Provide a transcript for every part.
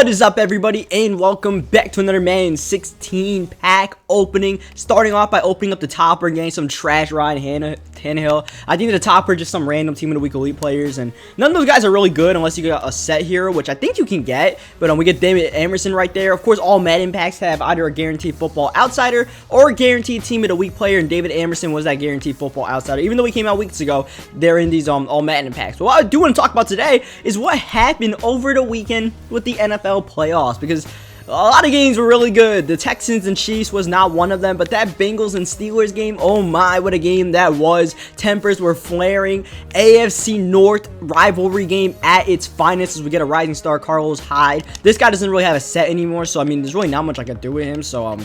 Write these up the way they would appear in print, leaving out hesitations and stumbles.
What is up, everybody, and welcome back to another Madden 16 pack opening. Starting off by opening up the topper, getting some trash Ryan Tannehill. I think the topper just some random team of the week elite players, and none of those guys are really good unless you got a set hero, which I think you can get. But we get David Emerson right there. Of course, all Madden packs have either a guaranteed football outsider or a guaranteed team of the week player, and David Emerson was that guaranteed football outsider. Even though he came out weeks ago, they're in these all Madden packs. But what I do want to talk about today is what happened over the weekend with the NFL playoffs, because a lot of games were really good. The Texans and Chiefs was not one of them, but that Bengals and Steelers game, oh my, what a game that was. Tempers were flaring. AFC North rivalry game at its finest as we get a rising star, Carlos Hyde. This guy doesn't really have a set anymore, so I mean, there's really not much I can do with him, so I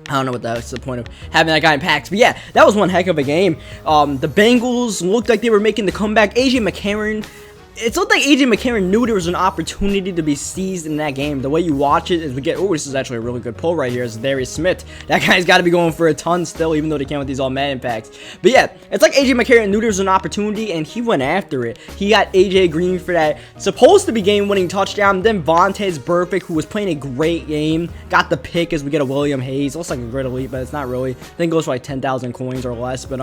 don't know what that's the point of having that guy in packs. But yeah, that was one heck of a game. The Bengals looked like they were making the comeback. AJ McCarron, it looked like AJ McCarron knew there was an opportunity to be seized in that game. The way you watch it is we get, oh, this is actually a really good pull right here. Is Darius Smith. That guy's got to be going for a ton still, even though they came with these all Madden packs. But yeah, it's like AJ McCarron knew there was an opportunity and he went after it. He got AJ Green for that supposed to be game-winning touchdown. Then Vontaze Burfict, who was playing a great game, got the pick as we get a William Hayes. Looks like a great elite, but it's not really. I think it goes for like 10,000 coins or less. But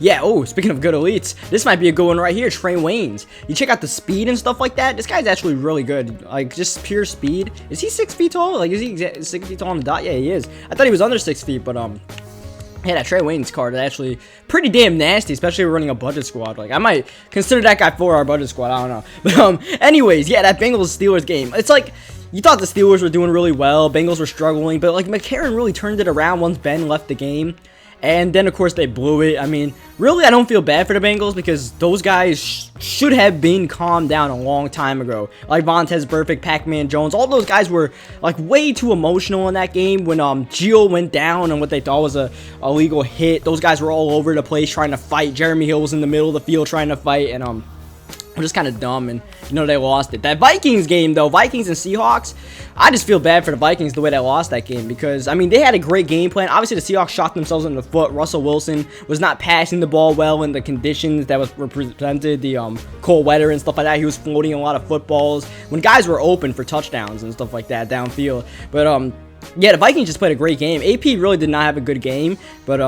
yeah. Oh, speaking of good elites, this might be a good one right here. Trey Waynes. You check out the speed and stuff like that. This guy's actually really good. Like, just pure speed. Is he 6 feet tall? Like, is he 6 feet tall on the dot? Yeah, he is. I thought he was under 6 feet, but yeah, that Trey Waynes card is actually pretty damn nasty, especially if we're running a budget squad. Like, I might consider that guy for our budget squad. I don't know. But anyways, yeah, that Bengals Steelers game. It's like, you thought the Steelers were doing really well. Bengals were struggling, but like McCarron really turned it around once Ben left the game. And then, of course, they blew it. I mean, really, I don't feel bad for the Bengals because those guys should have been calmed down a long time ago. Like Vontaze Burfict, Pac-Man Jones, all those guys were, like, way too emotional in that game when Gio went down and what they thought was a illegal hit. Those guys were all over the place trying to fight. Jeremy Hill was in the middle of the field trying to fight, and just kind of dumb, and you know they lost it. That Vikings game though, Vikings and Seahawks, I just feel bad for the Vikings the way they lost that game, because I mean they had a great game plan. Obviously the Seahawks shot themselves in the foot. Russell Wilson was not passing the ball well in the conditions that were presented, the cold weather and stuff like that. He was floating a lot of footballs when guys were open for touchdowns and stuff like that downfield. But yeah, the Vikings just played a great game. AP really did not have a good game, but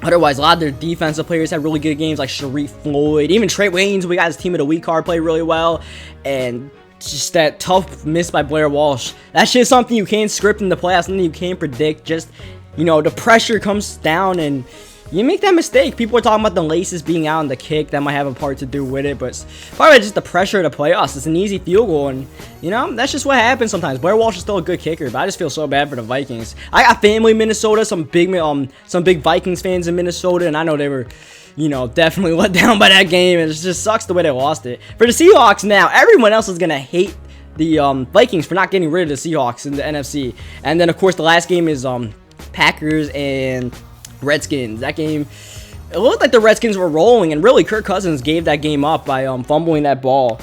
otherwise, a lot of their defensive players had really good games, like Sharif Floyd. Even Trey Waynes, we got his team of the week card, played really well. And just that tough miss by Blair Walsh. That shit's something you can't script in the playoffs, something you can't predict. Just, you know, the pressure comes down and you make that mistake. People are talking about the laces being out on the kick. That might have a part to do with it, but it's probably just the pressure of the playoffs. It's an easy field goal, and, you know, that's just what happens sometimes. Blair Walsh is still a good kicker, but I just feel so bad for the Vikings. I got family in Minnesota, some big Vikings fans in Minnesota, and I know they were, you know, definitely let down by that game, and it just sucks the way they lost it. For the Seahawks now, everyone else is going to hate the Vikings for not getting rid of the Seahawks in the NFC. And then, of course, the last game is Packers and Redskins. That game, it looked like the Redskins were rolling, and really Kirk Cousins gave that game up by fumbling that ball.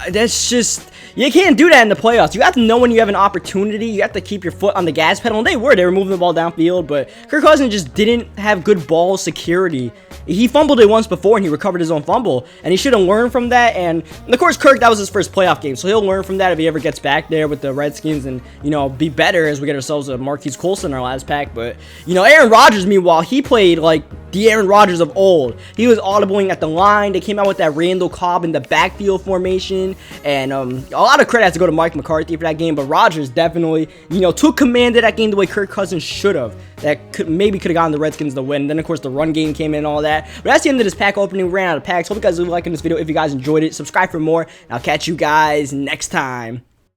That's just, you can't do that in the playoffs. You have to know when you have an opportunity. You have to keep your foot on the gas pedal, and they were moving the ball downfield, but Kirk Cousins just didn't have good ball security. He fumbled it once before, and he recovered his own fumble, and he should have learned from that. And of course, Kirk, that was his first playoff game, so he'll learn from that if he ever gets back there with the Redskins, and, you know, be better as we get ourselves a Marquise Colson in our last pack. But, you know, Aaron Rodgers, meanwhile, he played like the Aaron Rodgers of old. He was audibling at the line. They came out with that Randall Cobb in the backfield formation, and a lot of credit has to go to Mike McCarthy for that game, but Rodgers definitely, you know, took command of that game the way Kirk Cousins should have. That maybe could have gotten the Redskins the win. And then, of course, the run game came in and all that. But that's the end of this pack opening. We ran out of packs. Hope you guys are liking this video. If you guys enjoyed it, subscribe for more, and I'll catch you guys next time.